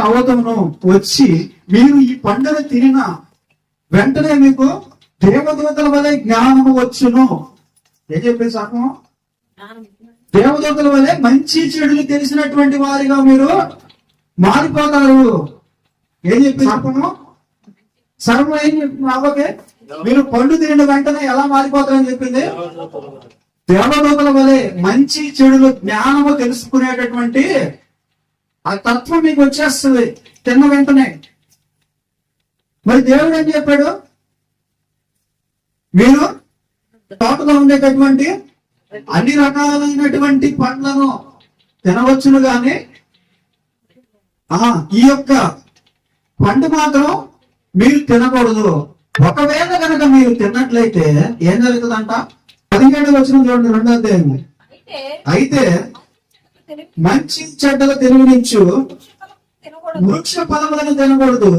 అవతమును వచ్చి మీరు ఈ పండుగ తినిన వెంటనే మీకు దేవదూతల వలె జ్ఞానము వచ్చును. ఏం చెప్పే శాపం? దేవదూతల వలె మంచి చెడులు తెలిసినటువంటి వారిగా మీరు మారిపోతారు. ఏం చెప్పి శాపము? సర్వం ఏం చెప్పింది? అవకే మీరు పండు తినిన వెంటనే ఎలా మారిపోతారని చెప్పింది? దేవదూతల వలె మంచి చెడులు జ్ఞానము తెలుసుకునేటటువంటి ఆ తత్వం మీకు వచ్చేస్తుంది తిన్న వెంటనే. మరి దేవుడు ఏం చెప్పాడు? మీరు తోటలో ఉండేటటువంటి అన్ని రకాలైనటువంటి పండ్లను తినవచ్చును గాని ఈ యొక్క పండు మాత్రం మీరు తినకూడదు. ఒకవేళ కనుక మీరు తిన్నట్లయితే ఏం జరుగుతుందంట? 17 వచనం చూడండి, 2వ అధ్యాయం. అయితే మంచి చెడ్డల తెలివినిచ్చు వృక్ష ఫలములను తినకూడదు,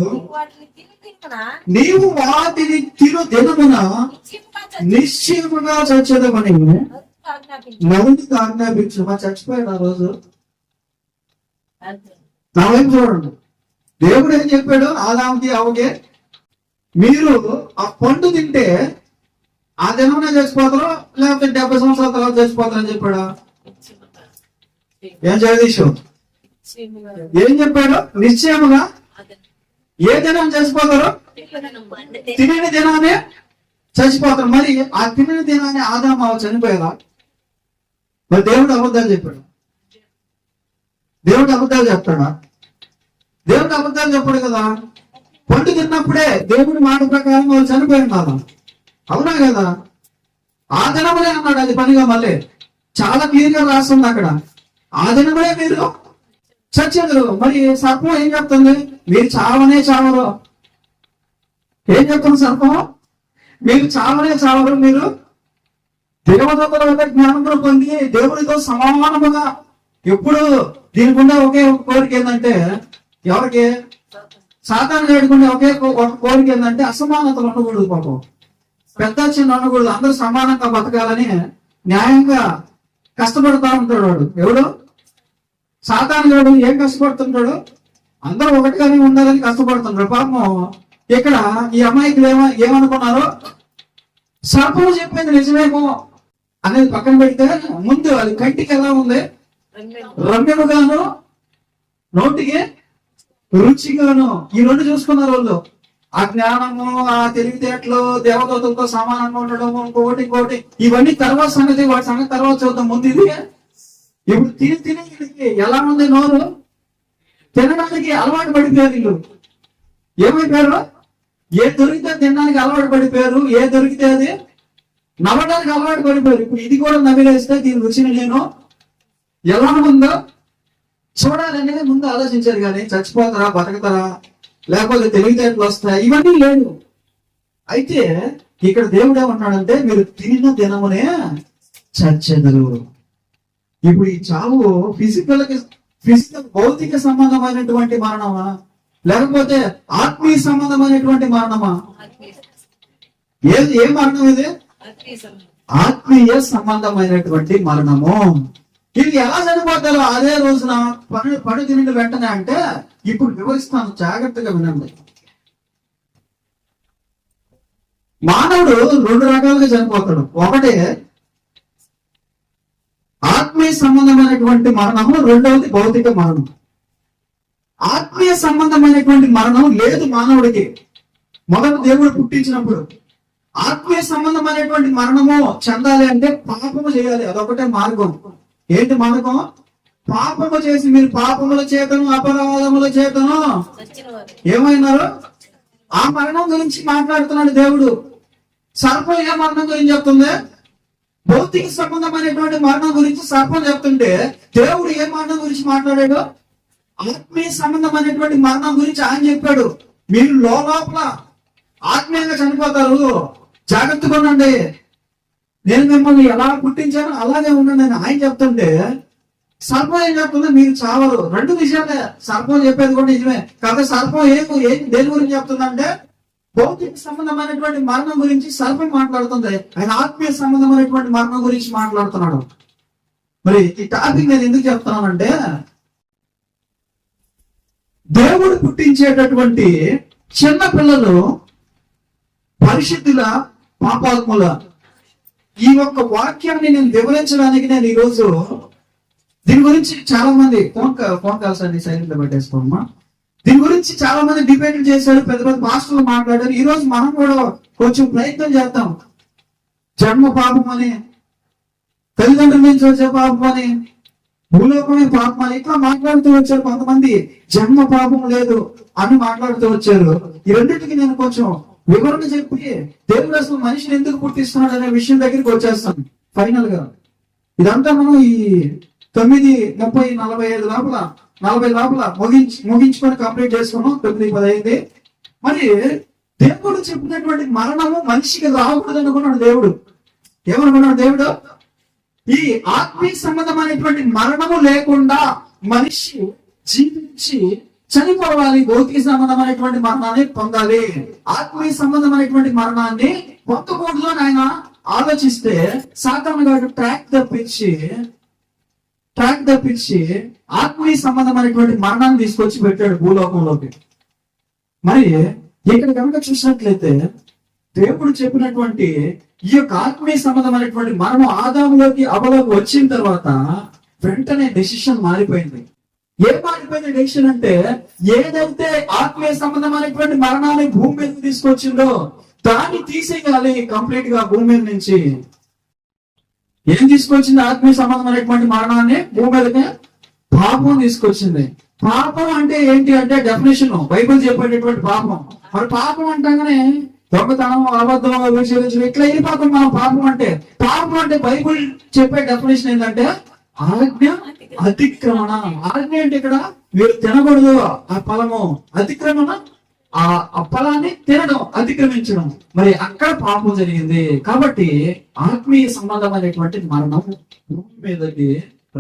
నీవు వాటిని తిను దినమున నిశ్చయముగా చచ్చేదమని నరునికి ఆజ్ఞాపించు. మా చచ్చిపోయాడు ఆ రోజు. నా వైపు చూడండి, దేవుడు ఏం చెప్పాడు ఆదాముకి అవగే? మీరు ఆ పండు తింటే ఆ దినమునే చచ్చిపోతారు, లేకపోతే 70 సంవత్సరాల తర్వాత చచ్చిపోతారని చెప్పాడు. ఏం జగదీశం ఏం చెప్పాడు? నిశ్చయముగా ఏ దినం చచ్చిపోతారు? తినిన దినానే చచ్చిపోతారు. మరి ఆ తినిన దినాన్ని ఆదాము చనిపోయారా? మరి దేవుడు అబద్ధాలు చెప్పాడు? దేవుడు అబద్ధాలు చెప్తాడా? దేవుడు అబద్ధాలు చెప్పాడు కదా. పండు తిన్నప్పుడే దేవుడి మాట ప్రకారం వాళ్ళు చనిపోయినారు, అవునా కదా? ఆ దినములే అన్నాడు, అది పనిగా మళ్ళీ చాలా క్లియర్ గా రాస్తుంది అక్కడ. ఆ దినములే మీరు చచ్చేదరు. మరి సర్పం ఏం చెప్తుంది? మీరు చావనే చావరు. ఏం చెప్తుంది సర్పం? మీరు చావనే చావరు. మీరు దేవదూతల వల్ల జ్ఞానంలో పొంది దేవుడితో సమానముగా ఎప్పుడు దీనికి ఉండే ఒకే ఒక కోరిక ఏంటంటే, ఎవరికి? సాతాను వేడుకుంటే ఒకే ఒక కోరిక ఏంటంటే అసమానతలు ఉండకూడదు. పాపం పెద్ద చిన్న ఉండకూడదు, అందరూ సమానంగా బతకాలని న్యాయంగా కష్టపడతా ఉంటాడు వాడు. ఎవడు? సాతాను గాడు. ఏం కష్టపడుతుంటాడు? అందరూ ఒకటిగానే ఉండాలని కష్టపడుతుంటాడు. పాపం ఇక్కడ ఈ అమ్మాయికి ఏమనుకున్నారు? సర్పము చెప్పింది నిజమేమో అనేది పక్కన పెడితే, ముందు అది కంటికి ఎలా ఉంది? రమ్యముగాను, నోటికి రుచిగాను. ఈ రెండు చూసుకున్నారు వాళ్ళు. ఆ జ్ఞానము, ఆ తెలివితేటలు, దేవదూతలతో సమానంగా ఉండడము, ఇంకోటి ఇవన్నీ తర్వాత సంగతి. వాటి సంగతి తర్వాత చూద్దాం. ముందు ఇది ఇప్పుడు తిని ఎలా ఉంది నోరు? తినడానికి అలవాటు పడిపోయారు వీళ్ళు. ఏమైపోయారు? ఏ దొరికితే తినడానికి అలవాటు పడిపోయారు, ఏ దొరికితే అది నవ్వడానికి అలవాటు పడిపోయారు. ఇప్పుడు ఇది కూడా నవ్విలేస్తే దీని రుచిని నేను ఎలా ఉందో చూడాలనేది ముందు ఆలోచించారు. కానీ చచ్చిపోతారా, బతకతారా, లేకపోతే తెలివితేటలు వస్తాయి, ఇవన్నీ లేదు. అయితే ఇక్కడ దేవుడు ఏమన్నాడంటే, మీరు తినిన దినమునే చచ్చెదరు. ఇప్పుడు ఈ చావు ఫిజికల్ భౌతిక సంబంధమైనటువంటి మరణమా, లేకపోతే ఆత్మీయ సంబంధమైనటువంటి మరణమా? ఏ మరణం ఇది? ఆత్మీయ సంబంధమైనటువంటి మరణము. ఇది ఎలా చనిపోతారో అదే రోజున పడు తిని వెంటనే అంటే, ఇప్పుడు వివరిస్తాను, జాగ్రత్తగా వినండి. మానవుడు 2 రకాలుగా చనిపోతాడు. ఒకటి ఆత్మీయ సంబంధమైనటువంటి మరణము, రెండవది భౌతిక మరణం. ఆత్మీయ సంబంధమైనటువంటి మరణం లేదు మానవుడికి మొదట దేవుడు పుట్టించినప్పుడు. ఆత్మీయ సంబంధమైనటువంటి మరణము చెందాలి అంటే పాపము చేయాలి, అదొకటే మార్గం. ఏంటి మార్గం? పాపము చేసి మీరు పాపముల చేతను అపరాధముల చేతను ఏమైనారు? ఆ మరణం గురించి మాట్లాడుతున్నాడు దేవుడు. సర్పం ఏ మరణం గురించి చెప్తుంది? భౌతిక సంబంధమైనటువంటి మరణం గురించి సర్పం చెప్తుంటే, దేవుడు ఏ మరణం గురించి మాట్లాడాడు? ఆత్మీయ సంబంధమైనటువంటి మరణం గురించి ఆయన చెప్పాడు. మీరు లోపల ఆత్మీయంగా చనిపోతారు, జాగ్రత్తగా ఉండండి, నేను మిమ్మల్ని ఎలా పుట్టించానో అలాగే ఉండండి అని ఆయన చెప్తుంటే, సర్పం ఏం చెప్తుంది? మీరు చావరు. 2 విషయాలే. సర్పం చెప్పేది కూడా నిజమే. కాబట్టి సర్పం దేని గురించి చెప్తుందంటే, భౌతిక సంబంధమైనటువంటి మరణం గురించి సర్పం మాట్లాడుతుంది. ఆయన ఆత్మీయ సంబంధమైనటువంటి మరణం గురించి మాట్లాడుతున్నాడు. మరి ఈ టాపిక్ నేను ఎందుకు చెప్తున్నానంటే, దేవుడు పుట్టించేటటువంటి చిన్న పిల్లలు పరిశుద్ధుల పాపాత్ముల. ఈ యొక్క వాక్యాన్ని నేను వివరించడానికి నేను ఈరోజు దీని గురించి చాలా మంది ఫోన్ కాల్స్ అన్ని సైలెంట్ లో పెట్టేసుకోమ్మా. దీని గురించి చాలా మంది డిబేట్లు చేశారు, పెద్ద పెద్ద మాస్టర్లు మాట్లాడారు. ఈ రోజు మనం కూడా కొంచెం ప్రయత్నం చేద్దాం. జన్మ పాపం అని, తల్లిదండ్రుల నుంచి వచ్చే పాపం అని, భూలోకమే పాపం అని ఇట్లా మాట్లాడుతూ వచ్చారు కొంతమంది. జన్మ పాపం లేదు అని మాట్లాడుతూ వచ్చారు. ఈ రెండింటికి నేను కొంచెం వివరణ చెప్పి దేవుడు అసలు మనిషిని ఎందుకు పుట్టిస్తున్నాడు అనే విషయం దగ్గరికి వచ్చేస్తాను ఫైనల్ గా. ఇదంతా మనం ఈ 9:30, 40 లోపల ముగించుకొని కంప్లీట్ చేసుకున్నాం. 9:10 అయింది. మరి దేవుడు చెప్పినటువంటి మరణము మనిషికి రాకూడదు అనుకున్నాడు దేవుడు. ఏమనుకున్నాడు దేవుడు? ఈ ఆత్మీయ సంబంధమైనటువంటి మరణము లేకుండా మనిషి జీవించి చనిపోవాలి. భౌతిక సంబంధమైనటువంటి మరణాన్ని పొందాలి, ఆత్మీయ సంబంధమైనటువంటి మరణాన్ని పొందకూడదు అని ఆయన ఆలోచిస్తే సాతాను గారు ట్రాక్ తప్పించి ఆత్మీయ సంబంధమైనటువంటి మరణాన్ని తీసుకొచ్చి పెట్టాడు భూలోకంలోకి. మరి ఇక్కడ కనుక చూసినట్లయితే దేవుడు చెప్పినటువంటి ఈ యొక్క ఆత్మీయ సంబంధమైనటువంటి మరణం ఆదాములోకి అవ్వలోకి వచ్చిన తర్వాత వెంటనే డెసిషన్ మారిపోయింది. ఏం మారిపోయింది డెసిషన్ అంటే, ఏదైతే ఆత్మీయ సంబంధమైనటువంటి మరణాన్ని భూమి మీద తీసుకొచ్చిందో దాన్ని తీసేయాలి కంప్లీట్ గా భూమి మీద నుంచి. ఏం తీసుకొచ్చింది? ఆత్మీయ సంబంధమైనటువంటి మరణాన్ని భూమి మీదకి పాపం తీసుకొచ్చింది. పాపం అంటే ఏంటి అంటే డెఫినేషన్ బైబిల్ చెప్పేటటువంటి పాపం. మరి పాపం అంటాగానే దొంగతనం, అబద్ధం, విషయం ఇట్లా వెళ్ళిపోతాం మనం. పాపం అంటే బైబిల్ చెప్పే డెఫినేషన్ ఏంటంటే ఆజ్ఞ అతిక్రమణ. ఆజ్ఞ అంటే ఇక్కడ మీరు తినకూడదు ఆ ఫలము, అతిక్రమణ ఆ ఫలాన్ని తినడం, అతిక్రమించడం. మరి అక్కడ పాపం జరిగింది. కాబట్టి ఆత్మీయ సంబంధమైనటువంటి మరణం భూమి మీదకి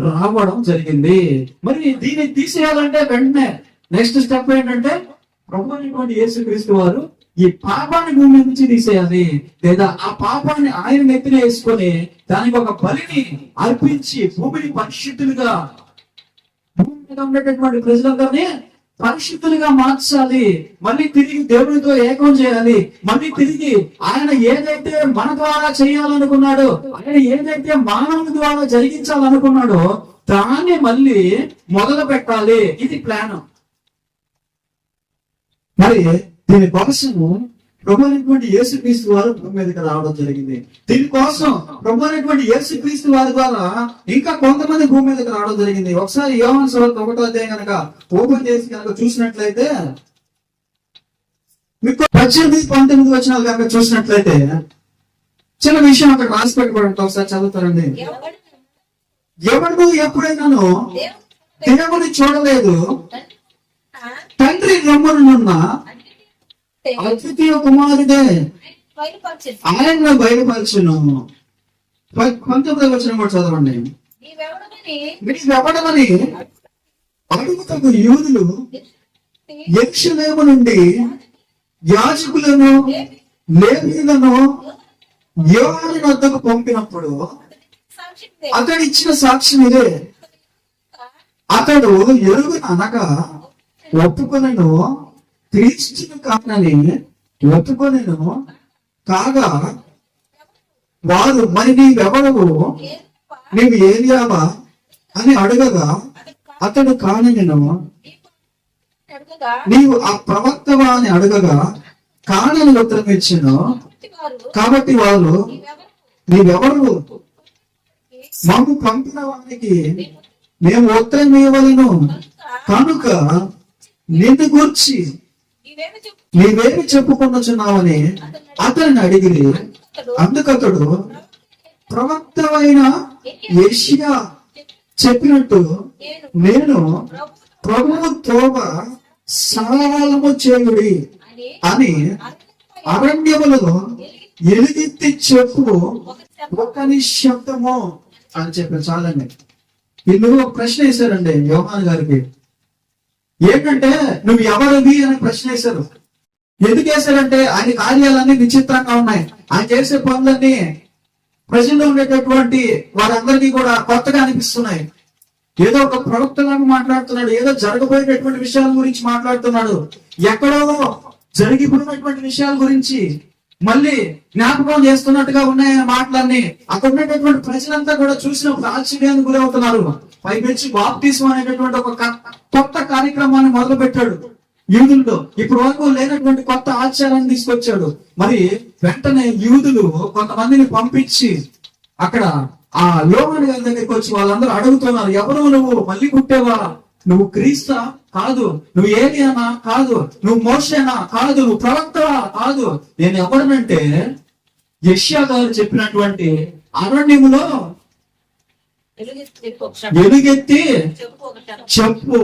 రావడం జరిగింది. మరి దీన్ని తీసేయాలంటే వెంటనే నెక్స్ట్ స్టెప్ ఏంటంటే ప్రభు అయినటువంటి యేసుక్రీస్తు వారు ఈ పాపాన్ని భూమి నుంచి తీసేయాలి, లేదా ఆ పాపాన్ని ఆయన నెత్తిన వేసుకొని దానికి ఒక బలిని అర్పించి భూమిని పరిశుద్ధులుగా, భూమి మీద ఉండేటటువంటి ప్రజలందరినీ పరిశుద్ధులుగా మార్చాలి. మళ్ళీ తిరిగి దేవునితో ఏకం చేయాలి. మళ్ళీ తిరిగి ఆయన ఏదైతే మన ద్వారా చేయాలనుకున్నాడో, ఆయన ఏదైతే మానవుని ద్వారా జరిగించాలనుకున్నాడో దాన్ని మళ్ళీ మొదలు పెట్టాలి. ఇది ప్లాన్. మరి దీనికోసము ప్రభు అయినటువంటి యేసుక్రీస్తు వారు భూమి మీదకి రావడం జరిగింది. దీనికోసం ప్రభు అయినటువంటి యేసుక్రీస్తు వారి ద్వారా ఇంకా కొంతమంది భూమి మీదకి రావడం జరిగింది. ఒకసారి యోహాను సువార్త 1వ అధ్యాయం కనుక ఓపెన్ చేసి కనుక చూసినట్లయితే మీకు 18-19 వచనాలు కనుక చూసినట్లయితే చిన్న విషయం అక్కడ రాసి పెట్టుకోవడం ఒకసారి చదువుతారండి. ఎవరు ఎప్పుడైనాను దేవుని చూడలేదు, తండ్రి రమ్మనున్న అద్వితీయ కుమారుడే ఆయన బయలుపరచును. 19వ వచనం కూడా చదవండి. నీవెవడమని అడుగుటకు యూదులు యెరూషలేము నుండి యాజకులను లేవీయులను యోహాను వద్దకు పంపినప్పుడు అతడు ఇచ్చిన సాక్ష్యం ఇదే. అతడు ఎరుగు అనగా ఒప్పుకొనెను, క్రీస్తును కానని ఒప్పుకొనెను కాగా వారు మరి నీవెవడవు, నీవు ఏలియావా అని అడగగా అతడు కానెను. నీవు ఆ ప్రవక్తవా అని అడగగా కానని ఉత్తరం ఇచ్చెను. కాబట్టి వారు నీవెవరు, మాకు పంపిన వారికి మేము ఉత్తరం ఇవ్వవలెను కనుక నిన్ను గూర్చి నీవేమి చెప్పుకొనుచున్నావని అతన్ని అడిగిరి. అందుకతడు ప్రవక్తవైన యెషయా చెప్పినట్టు నేను ప్రభువు త్రోవ సరళము చేయుడి అని అరణ్యములో ఎలుగెత్తి చెప్పు ఒక నిశ్శబ్దము అని చెప్పి. చాలండి. ఇందులో ఒక ప్రశ్న వేశారండి యోహాను గారికి. ఏంటంటే నువ్వు ఎవరివి అని ప్రశ్న వేశారు. ఎందుకు వేశారంటే ఆయన కార్యాలన్నీ విచిత్రంగా ఉన్నాయి. ఆయన చేసే పనులన్నీ ప్రజల్లో ఉండేటటువంటి వారందరికీ కూడా కొత్తగా అనిపిస్తున్నాయి. ఏదో ఒక ప్రవక్తలాగా మాట్లాడుతున్నాడు, ఏదో జరగబోయేటటువంటి విషయాల గురించి మాట్లాడుతున్నాడు, ఎక్కడో జరిగిపోయినటువంటి విషయాల గురించి మళ్ళీ జ్ఞాపకం చేస్తున్నట్టుగా ఉన్నాయని మాటలన్నీ అక్కడ ఉన్నటువంటి ప్రజలంతా కూడా చూసినప్పుడు ఆశ్చర్యానికి గురవుతున్నారు. పైపెచ్చి బాప్టిజం అనేటటువంటి ఒక కొత్త కార్యక్రమాన్ని మొదలు పెట్టాడు యూదుల్లో. ఇప్పటి వరకు లేనటువంటి కొత్త ఆచారాన్ని తీసుకొచ్చాడు. మరి వెంటనే యూదులు కొంతమందిని పంపించి అక్కడ ఆ యోహాను గారి దగ్గరికి వచ్చి వాళ్ళందరూ అడుగుతున్నారు, ఎవరు నువ్వు? మళ్ళీ పుట్టేవా? నువ్వు క్రీస్తా? కాదు. నువ్వు ఏలియానా? కాదు. నువ్వు మోషేనా? కాదు. నువ్వు ప్రవక్తవా? కాదు. నేను ఎవరినంటే యెషయా గారు చెప్పినటువంటి అరణ్యములో ఎలుగెత్తి చెప్పు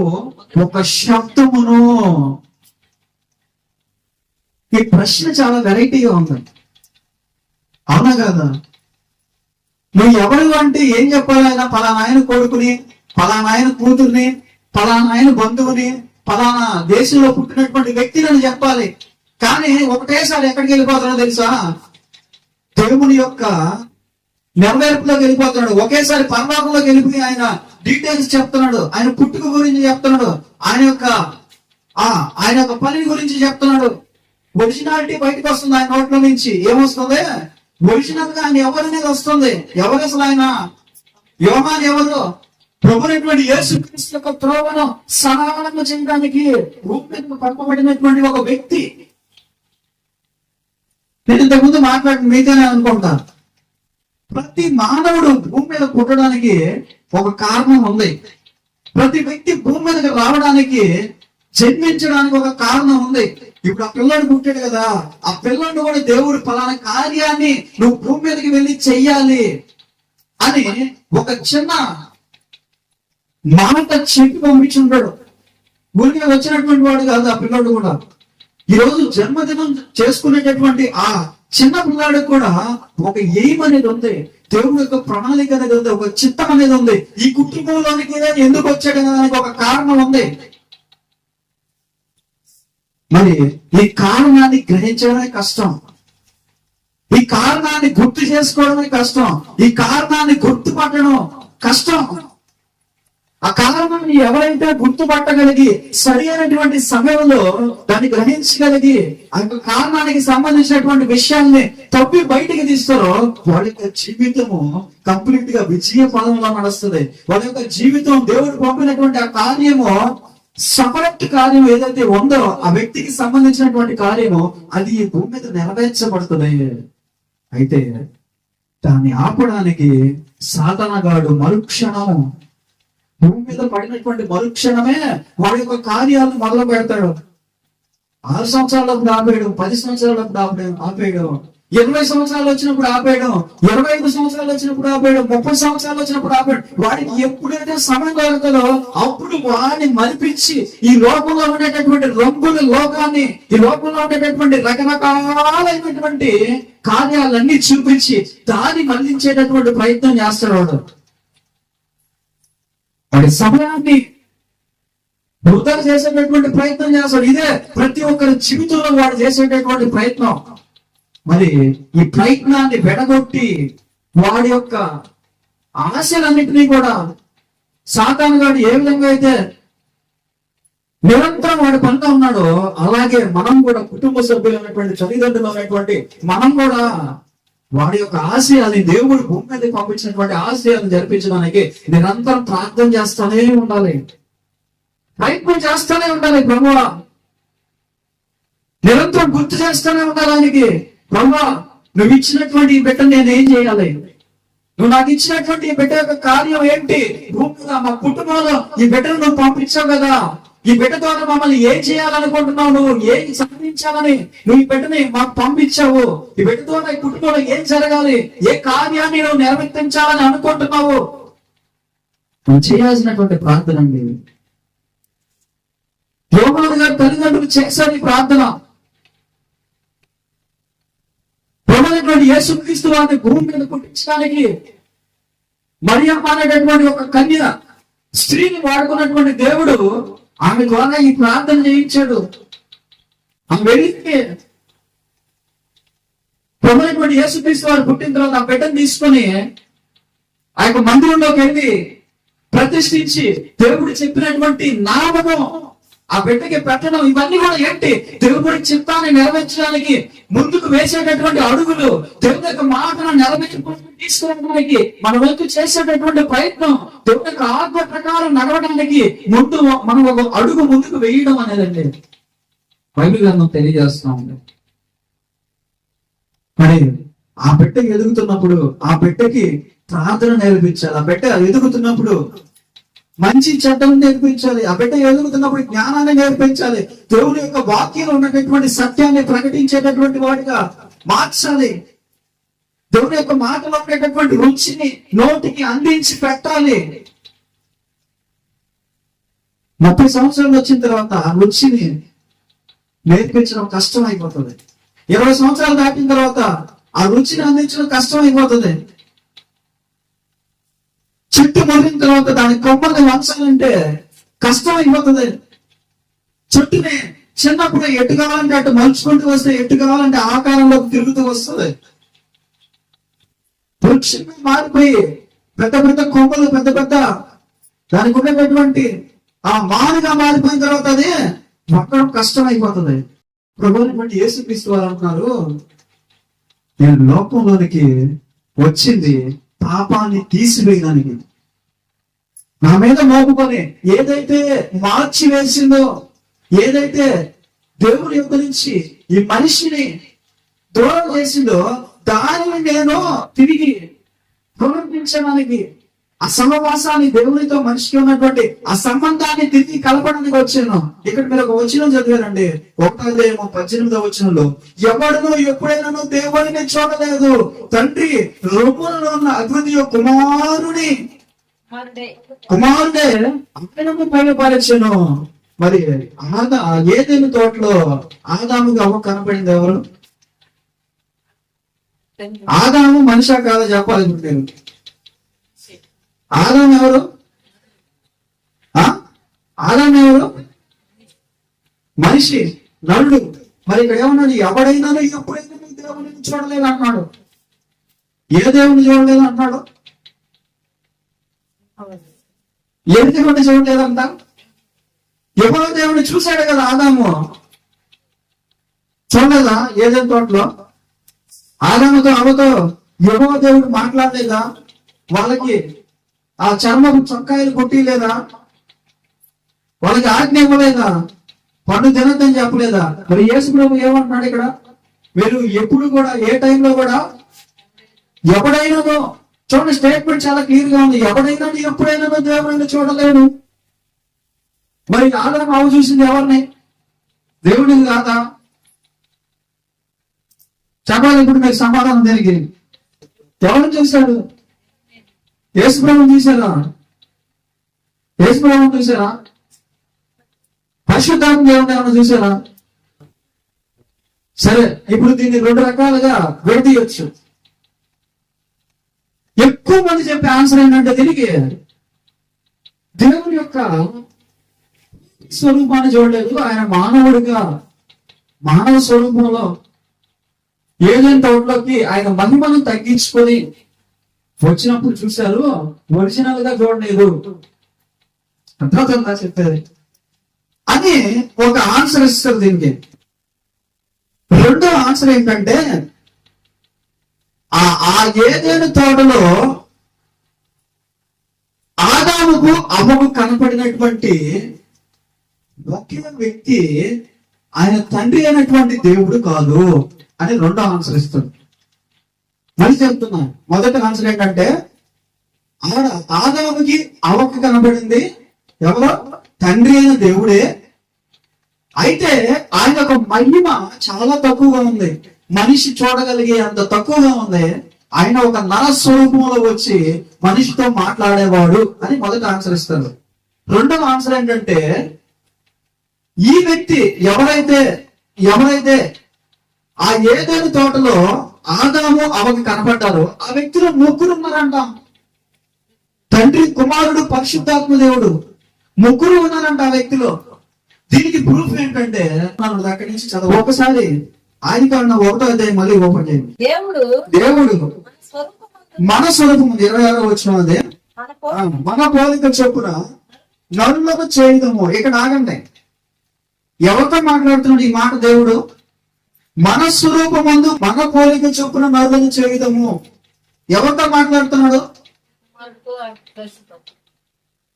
ఒక శబ్దమును. ఈ ప్రశ్న చాలా వెరైటీగా ఉంది, అవునా కదా? నువ్వు ఎవరు అంటే ఏం చెప్పాలి? ఆయన పలానా ఆయన కొడుకుని, పలానా ఆయన కూతుర్ని, పలానా ఆయన బంధువుని, పలానా దేశంలో పుట్టినటువంటి వ్యక్తిని చెప్పాలి. కానీ ఒకటేసారి ఎక్కడికి వెళ్ళిపోతాడో తెలుసా? దేవుని యొక్క నెరవేర్పులోకి వెళ్ళిపోతున్నాడు. ఒకేసారి పరలోకంలోకి వెళ్ళిపోయి ఆయన డీటెయిల్స్ చెప్తున్నాడు, ఆయన పుట్టుక గురించి చెప్తున్నాడు, ఆయన యొక్క పని గురించి చెప్తున్నాడు. ఒరిజినాలిటీ బయటకు వస్తుంది ఆయన నోట్ల నుంచి. ఏమొస్తుంది? ఒరిజినల్ గా ఆయన ఎవరనేది వస్తుంది. ఎవరు అసలు ఆయన? యోహాను ఎవరు? ప్రభునటువంటి యేసుక్రీస్తు యొక్క త్రోవను సరళంగా చేయడానికి భూమి మీద పంపబడినటువంటి ఒక వ్యక్తి. నేను ఇంతకుముందు మాట్లాడిన మీతోనే అనుకుంటా. ప్రతి మానవుడు భూమి మీద పుట్టడానికి ఒక కారణం ఉంది. ప్రతి వ్యక్తి భూమి మీదకి రావడానికి, జన్మించడానికి ఒక కారణం ఉంది. ఇప్పుడు ఆ పిల్లాడు పుట్టాడు కదా, ఆ పిల్లాడు కూడా దేవుడు ఫలానా కార్యాన్ని నువ్వు భూమి మీదకి వెళ్ళి చెయ్యాలి అని ఒక చిన్న మాట చెప్పి పంపించుంటాడు. ఊరికి వచ్చినటువంటి వాడు కాదు ఆ పిల్లాడు కూడా. ఈ రోజు జన్మదినం చేసుకునేటటువంటి ఆ చిన్న పిల్లాడు కూడా ఒక ఎయిమ్ అనేది ఉంది, దేవుడు యొక్క ప్రణాళిక అనేది ఉంది, ఒక చిత్తం అనేది ఉంది. ఈ కుటుంబంలోనికి ఎందుకు వచ్చాడు అనేది ఒక కారణం ఉంది. మరి ఈ కారణాన్ని గ్రహించడమే కష్టం, ఈ కారణాన్ని గుర్తు చేసుకోవడమే కష్టం, ఈ కారణాన్ని గుర్తుపట్టడం కష్టం. ఆ కారణాన్ని ఎవరైతే గుర్తుపట్టగలిగి సరి అయినటువంటి సమయంలో దాన్ని గ్రహించగలిగి ఆ కారణానికి సంబంధించినటువంటి విషయాల్ని తప్పి బయటికి తీస్తారో వాళ్ళ యొక్క జీవితము కంప్లీట్ గా విజయ పదంలో నడుస్తుంది. వాళ్ళ యొక్క జీవితం దేవుడు పంపినటువంటి ఆ కార్యము, సపరేట్ కార్యం ఏదైతే ఉందో ఆ వ్యక్తికి సంబంధించినటువంటి కార్యము, అది ఈ భూమి మీద నెరవేర్చబడుతుంది. అయితే దాన్ని ఆపడానికి సాతానగాడు మరుక్షణం, భూమి మీద పడినటువంటి మరుక్షణమే వాడి యొక్క కార్యాలను మొదలు పెడతాడు. 6 సంవత్సరాలప్పుడు ఆపేయడం, 10 సంవత్సరాలప్పుడు ఆపేయడం, 20 సంవత్సరాలు వచ్చినప్పుడు ఆపేయడం, 25 సంవత్సరాలు వచ్చినప్పుడు ఆపేయడం, 30 సంవత్సరాలు వచ్చినప్పుడు ఆపేయడం. వాడికి ఎప్పుడైతే సమయం దొరుకుతుందో అప్పుడు వాడిని మరిపించి ఈ లోకంలో ఉండేటటువంటి రంగుల లోకాన్ని, ఈ లోకంలో ఉండేటటువంటి రకరకాలైనటువంటి కార్యాలన్నీ చూపించి దాన్ని మళ్లించేటటువంటి ప్రయత్నం చేస్తాడు వాడు. వాడి సమయాన్ని వృధా చేసేటటువంటి ప్రయత్నం చేస్తాడు. ఇదే ప్రతి ఒక్కరి జీవితంలో వాడు చేసేటటువంటి ప్రయత్నం. మరి ఈ ప్రయత్నాన్ని వెడగొట్టి వాడి యొక్క ఆశలన్నింటినీ కూడా సాతాను గాడు ఏ విధంగా అయితే నిరంతరం వాడి పనిలో ఉన్నాడో, అలాగే మనం కూడా కుటుంబ సభ్యులు ఉన్నటువంటి తల్లిదండ్రులు ఉన్నటువంటి మనం కూడా వాడి యొక్క ఆశయాన్ని, దేవుడు భూమి మీద పంపించినటువంటి ఆశయాలను జరిపించడానికి నిరంతరం ప్రార్థన చేస్తూనే ఉండాలి, ప్రయత్నం చేస్తూనే ఉండాలి. ప్రభువా నిరంతరం గుర్తు చేస్తూనే ఉండాలి ఆయనకి, ప్రభువా నువ్వు ఇచ్చినటువంటి ఈ బిడ్డ నేను ఏం చేయాలి, నువ్వు నాకు ఇచ్చినటువంటి ఈ బిడ్డ యొక్క కార్యం ఏంటి, భూమి మీద మా కుటుంబంలో ఈ బిడ్డను నువ్వు పంపించావు కదా, ఈ బిడ్డ ద్వారా మమ్మల్ని ఏం చేయాలనుకుంటున్నావు, నువ్వు ఏం సాధించాలని నువ్వు ఈ బిడ్డని మాకు పంపించావు, ఈ బిడ్డ ద్వారా ఈ కుటుంబంలో ఏం జరగాలి, ఏ కార్యాన్ని నువ్వు నిర్వర్తించాలని అనుకుంటున్నావు, నువ్వు చేయాల్సినటువంటి ప్రార్థన అండి. యోహాను గారి తల్లిదండ్రులు చేశారు ఈ ప్రార్థన. ప్రభువైనటువంటి యేసుక్రీస్తు వారిని భూమి మీద పుట్టించడానికి మరియమ్మ అనేటటువంటి ఒక కన్య స్త్రీని వాడుకున్నటువంటి దేవుడు ఆమె ద్వారా ఈ ప్రార్థన చేయించాడు. ఆమె వెళ్ళి ప్రభువైనటువంటి యేసుక్రీస్తు వారు పుట్టిన తర్వాత ఆ బిడ్డను తీసుకొని ఆ యొక్క మందిరంలోకి వెళ్ళి ప్రతిష్ఠించి దేవుడు చెప్పినటువంటి నామము ఆ బిడ్డకి పెట్టడం, ఇవన్నీ కూడా ఏంటి? దేవుడి చిత్తాన్ని నెరవేర్చడానికి ముందుకు వేసేటటువంటి అడుగులు, దేవుడి యొక్క మాటను నెరవేర్చుకుంటూ తీసుకురావడానికి మన వైపు చేసేటటువంటి ప్రయత్నం, దేవుడి యొక్క ఆత్మ ప్రకారం నడవడానికి ముందు మనం ఒక అడుగు ముందుకు వేయడం అనేదండి బైబిల్ గ్రంథం తెలియజేస్తా ఉంది. మరి ఆ బిడ్డ ఎదుగుతున్నప్పుడు ఆ బిడ్డకి ప్రార్థన నేర్పించాలి. ఆ బిడ్డ ఎదుగుతున్నప్పుడు మంచి చెడ్డను నేర్పించాలి. ఆ బిడ్డ ఎదుగుతున్నప్పుడు జ్ఞానాన్ని నేర్పించాలి. దేవుని యొక్క వాక్యంలో ఉన్నటువంటి సత్యాన్ని ప్రకటించేటటువంటి వాడిగా మార్చాలి. దేవుని యొక్క మాటలో ఉండేటటువంటి రుచిని నోటికి అందించి పెట్టాలి. 30 సంవత్సరాలు వచ్చిన తర్వాత ఆ రుచిని నేర్పించడం కష్టం అయిపోతుంది. 20 సంవత్సరాలు దాటిన తర్వాత ఆ రుచిని అందించడం కష్టం అయిపోతుంది. చెట్టు మురిగిన తర్వాత దాని కొమ్మల్ని వంచాలంటే కష్టం అయిపోతుంది. చెట్టుని చిన్నప్పుడు ఎటు కావాలంటే అటు మలుచుకుంటూ వస్తే, ఎటు కావాలంటే ఆకారంలోకి తిరుగుతూ వస్తుంది. వృక్షంగా మారిపోయి పెద్ద పెద్ద కొమ్మలు, పెద్ద పెద్ద దానికి ఉండేటటువంటి ఆ మానుగా మారిపోయిన తర్వాత అది పక్కడం కష్టం అయిపోతుంది. ప్రభువుని యేసుక్రీస్తు వారు అంటున్నారు, నేను లోకంలోనికి వచ్చింది పాపాన్ని తీసివేయడానికి. నా మీద మోపుకొని ఏదైతే మార్చి వేసిందో, ఏదైతే దేవుడి యొక్క నుంచి ఈ మనిషిని దూరం చేసిందో, దానిని నేను తిరిగి పునరుద్ధరించడానికి, ఆ సమవాసాన్ని, దేవునితో మనిషికి ఉన్నటువంటి ఆ సంబంధాన్ని తిరిగి కలపడానికి వచ్చాను. ఇక్కడ మీరు ఒక వచనం చదివారండి, 1:18 వచనంలో, ఎవడును ఎప్పుడైనా దేవుడిని చూడలేదు, తండ్రి రొమ్ములలో ఉన్న అద్వితీయ కుమారుడే ఆయనను బయలుపరచెను. మరి ఏదైనా తోటలో ఆదాముకి అవ్వ కనపడింది ఎవరు? ఆదాము మనిషా కాదా చెప్పాలి. మీరు ఆదాము ఎవరు? ఆదాము ఎవరు? మనిషి, నరుడు. మరి ఇక్కడ ఏమన్నాడు? ఎవడైనా ఎప్పుడైనా దేవుని చూడలేదు అన్నాడు. ఏ దేవుని చూడలేదు అన్నాడు? ఏ దేవుడిని చూడలేదంట? ఎవరో దేవుడిని చూశాడు కదా ఆదాము, చూడలేదా? ఏదైనా తోటలో ఆదాముతో అవ్వతో ఎవరో దేవుడు మాట్లాడలేదా? వాళ్ళకి ఆ చర్మపు చొక్కాయలు కొట్టిలేదా? వాళ్ళకి ఆజ్ఞ ఇవ్వలేదా? పండు తినద్దని చెప్పలేదా? మరి యేసు ప్రభు ఏమంటున్నాడు ఇక్కడ? మీరు ఎప్పుడు కూడా, ఏ టైంలో కూడా, ఎవడైనానో చూడండి, స్టేట్మెంట్ చాలా క్లియర్ గా ఉంది. ఎవడైనా ఎప్పుడైనా దేవుడిని చూడలేడు. మరి ఆదాము అవ్వ చూసింది ఎవరిని? దేవుడిని కాదా? చెప్పాలి. ఇప్పుడు మీకు సమాధానం దేనికి? ఎవరిని చూశాడు? యేసు ప్రభువుని చూశారా? యేసు ప్రభువుని చూశారా? పరిశుద్ధాత్మ దేవుని ఏమైనా చూశారా? సరే, ఇప్పుడు దీన్ని 2 రకాలుగా విడదీయొచ్చు. ఎక్కువ మంది చెప్పే ఆన్సర్ ఏంటంటే, దీనికి దేవుని యొక్క స్వరూపాన్ని చూడలేదు, ఆయన మానవుడిగా మానవ స్వరూపంలో ఏదైనా తోటలోకి ఆయన మహిమను తగ్గించుకొని వచ్చినప్పుడు చూశారు, ఒరిజినల్ గా చూడలేదు. అర్థమవుతుందా చెప్పేది అని ఒక ఆన్సర్ ఇస్తారు దీనికి. రెండో ఆన్సర్ ఏంటంటే, ఆ ఏదైనా తోటలో ఆదాముకు అవ్వకు కనపడినటువంటి ఒకే వ్యక్తి ఆయన తండ్రి అయినటువంటి దేవుడు కాదు అని రెండో ఆన్సర్ ఇస్తాడు. మరి చెప్తున్నా, మొదటి ఆన్సర్ ఏంటంటే, ఆదాముకి అవ్వకు కనబడింది ఎవరో? తండ్రి అయిన దేవుడే. అయితే ఆయన ఒక మహిమ చాలా తక్కువగా ఉంది, మనిషి చూడగలిగే అంత తక్కువగా ఉంది. ఆయన ఒక నర స్వరూపంలో వచ్చి మనిషితో మాట్లాడేవాడు అని మొదటి ఆన్సర్ ఇస్తారు. రెండవ ఆన్సర్ ఏంటంటే, ఈ వ్యక్తి ఎవరైతే ఆ ఏదైనా తోటలో ఆదాము అవ్వకి కనపడ్డారో ఆ వ్యక్తిలో 3 ఉన్నారంట. తండ్రి, కుమారుడు, పరిశుద్ధాత్మ దేవుడు 3 ఉన్నారంట ఆ వ్యక్తిలో. దీనికి ప్రూఫ్ ఏంటంటే, మనం అక్కడి నుంచి చదువు ఒకసారి ఆదికాండం 1వ అధ్యాయం మళ్ళీ ఓపెన్ చేయండి. దేవుడు మన స్వరూపం 26వ వచనం. అదే మన పోలిక చొప్పున నరులను చేయుదము. ఇక్కడ ఆగండి. ఎవరితో మాట్లాడుతున్నాడు ఈ మాట దేవుడు? మన స్వరూపమందు మన పోలిక చొప్పున నరులను చేయుదము. ఎవరితో మాట్లాడుతున్నాడు?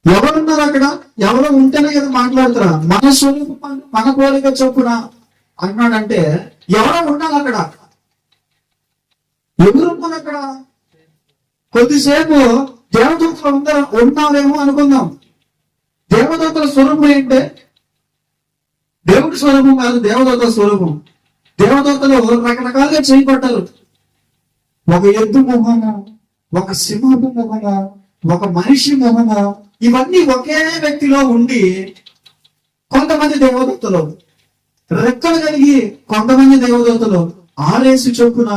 ఎవరున్నారు అక్కడ? ఎవరు ఉంటేనే కదా మాట్లాడుతున్నా. మన స్వరూపం మన పోలిక చొప్పున అన్నాడంటే ఎవరో ఉండాలి అక్కడ. ఎవరున్నారు అక్కడ? కొద్దిసేపు దేవదూతలు ఉన్నారేమో అనుకుందాం. దేవదూతల స్వరూపం ఏంటి? దేవుడి స్వరూపం కాదు, దేవదూతల స్వరూపం. దేవదూతలు రకరకాలుగా చేయబడ్డారు. ఒక ఎద్దు మొహము, ఒక సింహపు మొహము, ఒక మనిషి మొహము, ఇవన్నీ ఒకే వ్యక్తిలో ఉండి కొంతమంది దేవదూతలు, రెక్కలు కలిగి కొంతమంది దేవదూతలు 6 చొప్పున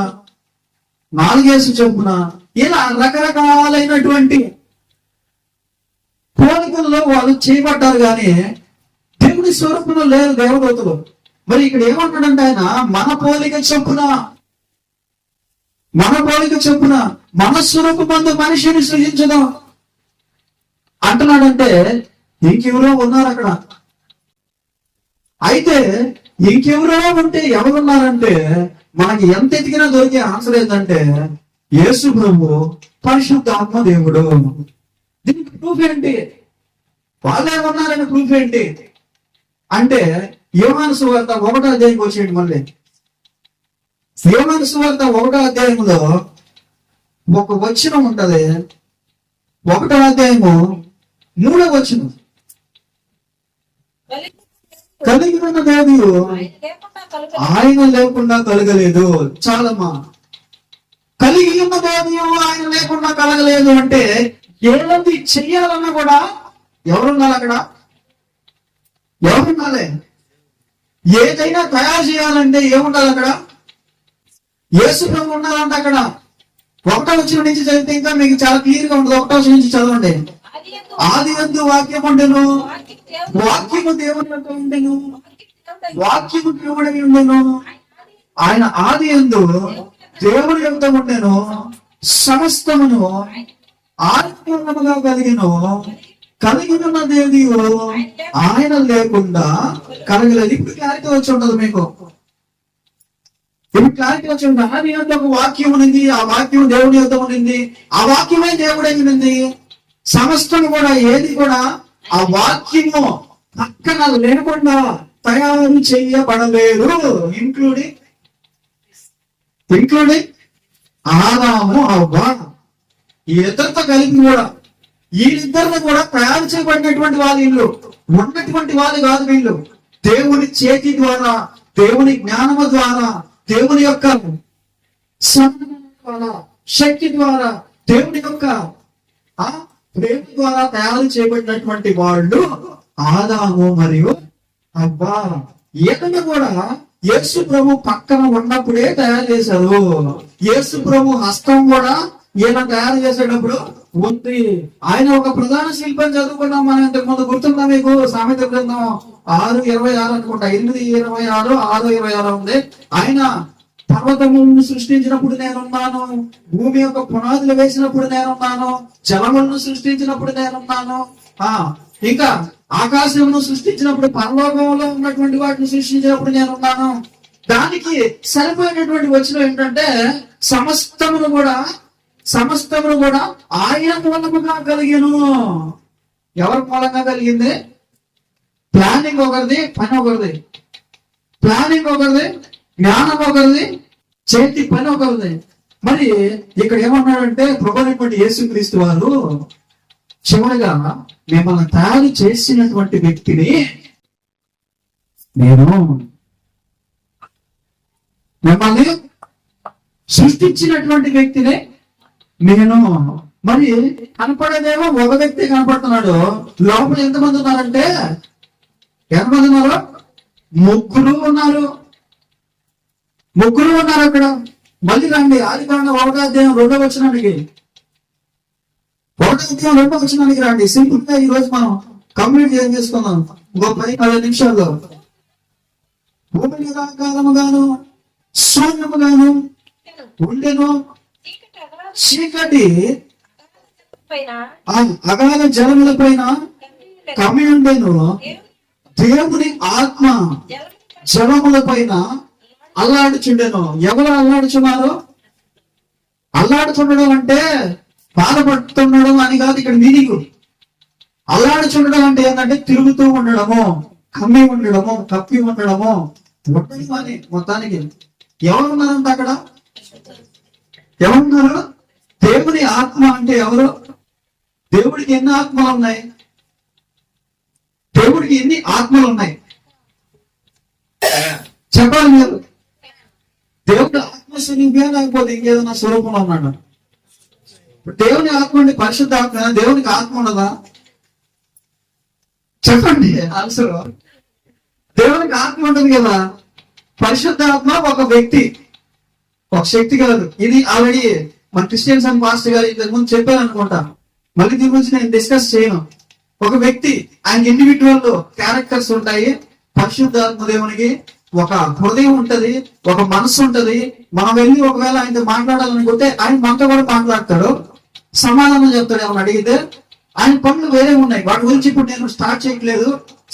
4 చొప్పున ఇలా రకరకాలైనటువంటి పోలికల్లో వాళ్ళు చేయబడ్డారు. కానీ దేవుడి స్వరూపంలో లేరు దేవదూతలు. మరి ఇక్కడ ఏమంటాడంటే ఆయన మన పోలిక చొప్పున మన స్వరూపమందు మనిషిని సృజించడం అంటున్నాడంటే ఇంకెవరో ఉన్నారు అక్కడ. అయితే ఇంకెవరో ఉంటే ఎవరున్నారంటే మనకి ఎంత ఎతికినా దొరికే ఆన్సర్ ఏంటంటే యేసు ప్రభు, పరిశుద్ధాత్మ దేవుడు. దీనికి ప్రూఫ్ ఏంటి? వాళ్ళే ఉన్నారని ప్రూఫ్ ఏంటి అంటే యోహాను సువార్త 1వ అధ్యాయంకి వచ్చేయండి. మళ్ళీ యోహాను సువార్త 1వ అధ్యాయంలో ఒక వచనం ఉంటది. 1వ అధ్యాయము 3వ వచనం. కలిగి ఉన్న దేవుడు ఆయన లేకుండా కలగలేదు. చాలమ్మా. కలిగి ఉన్న దేవుడు ఆయన లేకుండా కలగలేదు అంటే ఏది చెయ్యాలన్నా కూడా ఎవరున్నారు అక్కడ? ఎవరున్నాలే? ఏదైనా తయారు చేయాలంటే ఏముండాలి అక్కడ? యేసు ప్రభు ఉండాలంటే అక్కడ. 1వ వచనం నుంచి చదివితే ఇంకా మీకు చాలా క్లియర్ గా ఉంటుంది. 1వ వచనం నుంచి చదవండి. ఆదియందు వాక్యం ఉండెను, వాక్యము దేవుని యొక్క ఉండెను, వాక్యము దేవుడై ఉండెను. ఆయన ఆదియందు దేవుని యొక్క ఉండెను, సమస్తమును ఆత్మగా కలిగిన దేవుడు ఆయన లేకుండా కలగలేదు. ఇప్పుడు క్లారిటీ వచ్చి ఉండదు మీకు. ఇప్పుడు క్లారిటీ వచ్చి ఉంటుంది. ఆది యొక్క ఒక వాక్యం ఉంది, ఆ వాక్యం దేవుని యొక్క ఉండింది, ఆ వాక్యమే దేవుడై ఉంది. సమస్తం కూడా ఏది కూడా ఆ వాక్యము పక్కన లేకుండా తయారు చేయబడలేదు. ఇంక్లూడింగ్ ఆదాము, అవ్వ, ఈ ఇద్దరితో కలిపి కూడా వీళ్ళిద్దరిని కూడా తయారు చేయబడినటువంటి వాళ్ళు ఉన్నటువంటి వాళ్ళు కాదు వీళ్ళు. దేవుని చేతి ద్వారా, దేవుని జ్ఞానము ద్వారా, దేవుని యొక్క శక్తి ద్వారా, దేవుని యొక్క ప్రేమ ద్వారా తయారు చేయబడినటువంటి వాళ్ళు ఆదాము మరియు అవ్వ. ఏదైనా కూడా యేసు ప్రభు పక్కన ఉన్నప్పుడే తయారు చేశారు. యేసు ప్రభు హస్తం కూడా ఈయన తయారు చేసేటప్పుడు ఉంది. ఆయన ఒక ప్రధాన శిల్పం చదువుకున్నాం మనం ఇంతకు ముందు. గుర్తుందా మీకు? సామెత గ్రంథం 6:26 అనుకుంటా, 8:26, 6:26 ఉంది. ఆయన పర్వతములను సృష్టించినప్పుడు నేనున్నాను, భూమి యొక్క పునాదులు వేసినప్పుడు నేనున్నాను, జలములను సృష్టించినప్పుడు నేనున్నాను, ఇంకా ఆకాశమును సృష్టించినప్పుడు, పరలోకంలో ఉన్నటువంటి వాటిని సృష్టించినప్పుడు నేనున్నాను. దానికి సరిపోయినటువంటి వచనం ఏంటంటే సమస్తమును కూడా ఆయన మూలముగా కలిగిను. ఎవరి మూలంగా కలిగింది? ప్లానింగ్ ఒకరిది, పని ఒకరిది. ప్లానింగ్ ఒకరిది, జ్ఞానం ఒకరిది, చేతి పని ఒకరిది. మరి ఇక్కడ ఏమన్నాడంటే ప్రభువైనటువంటి యేసుక్రీస్తు వారు చివరిగా మిమ్మల్ని తయారు చేసినటువంటి వ్యక్తిని నేను, మిమ్మల్ని సృష్టించినటువంటి వ్యక్తిని నేను. మరి కనపడేదేమో ఒక వ్యక్తి కనపడుతున్నాడు. లోపల ఎంతమంది ఉన్నారంటే ముగ్గురు ఉన్నారు అక్కడ. మళ్ళీ రండి ఆదికాండం 1వ అధ్యాయం 2వ వచనానికి. 1వ అధ్యాయం 2వ వచనానికి రండి. సింపుల్ గా ఈ రోజు మనం కంప్లీట్ చేసుకుందాం ఇంకో 10-15 నిమిషాల్లో. భూమి నిరాకారముగాను శూన్యముగాను ఉండెను, చీకటి పైన అగాధ జలముల పైన కమ్మి ఉండేను దేవుని ఆత్మ జలముల పైన అల్లాడుచుండెను. ఎవరు అల్లాడుచున్నారు? అల్లాడుచుండడం అంటే బాధపడుతుండడం అని కాదు ఇక్కడ మీనింగ్. అల్లాడుచుండడం అంటే ఏంటంటే తిరుగుతూ ఉండడము, కమ్మి ఉండడము, కప్పి ఉండడము, ఉండడం అని. మొత్తానికి ఎవరున్నారంట అక్కడ? ఎవరున్నారు? దేవుని ఆత్మ అంటే ఎవరు? దేవుడికి ఎన్ని ఆత్మలు ఉన్నాయి? దేవుడికి ఎన్ని ఆత్మలు ఉన్నాయి చెప్పాలి మీరు. దేవుడి ఆత్మస్వరూపే లేకపోతే ఇంకేదైనా స్వరూపంలో ఉన్నాడు? దేవుని ఆత్మ అంటే పరిశుద్ధ ఆత్మ. దేవునికి ఆత్మ ఉండదా? చెప్పండి ఆన్సర్. దేవునికి ఆత్మ ఉంటుంది కదా. పరిశుద్ధ ఆత్మ ఒక వ్యక్తి, ఒక శక్తి కాదు. ఇది ఆల్రెడీ మన క్రిస్టియన్స్ అండ్ పాస్టర్ గారు ఇంతకు ముందు చెప్పారు అనుకుంటా. మళ్ళీ దీని గురించి నేను డిస్కస్ చేయను. ఒక వ్యక్తి, ఆయన ఇండివిజువల్ క్యారెక్టర్స్ ఉంటాయి. పరిశుద్ధాత్మ దేవునికి ఒక హృదయం ఉంటది, ఒక మనసు ఉంటది. మనం వెళ్ళి ఒకవేళ ఆయనతో మాట్లాడాలనుకుంటే ఆయన మనతో కూడా మాట్లాడతాడు, సమాధానం చెప్తాడు. ఏమని అడిగితే ఆయన పనులు వేరే ఉన్నాయి, వాటి గురించి ఇప్పుడు నేను స్టార్ట్ చేయట్లేదు,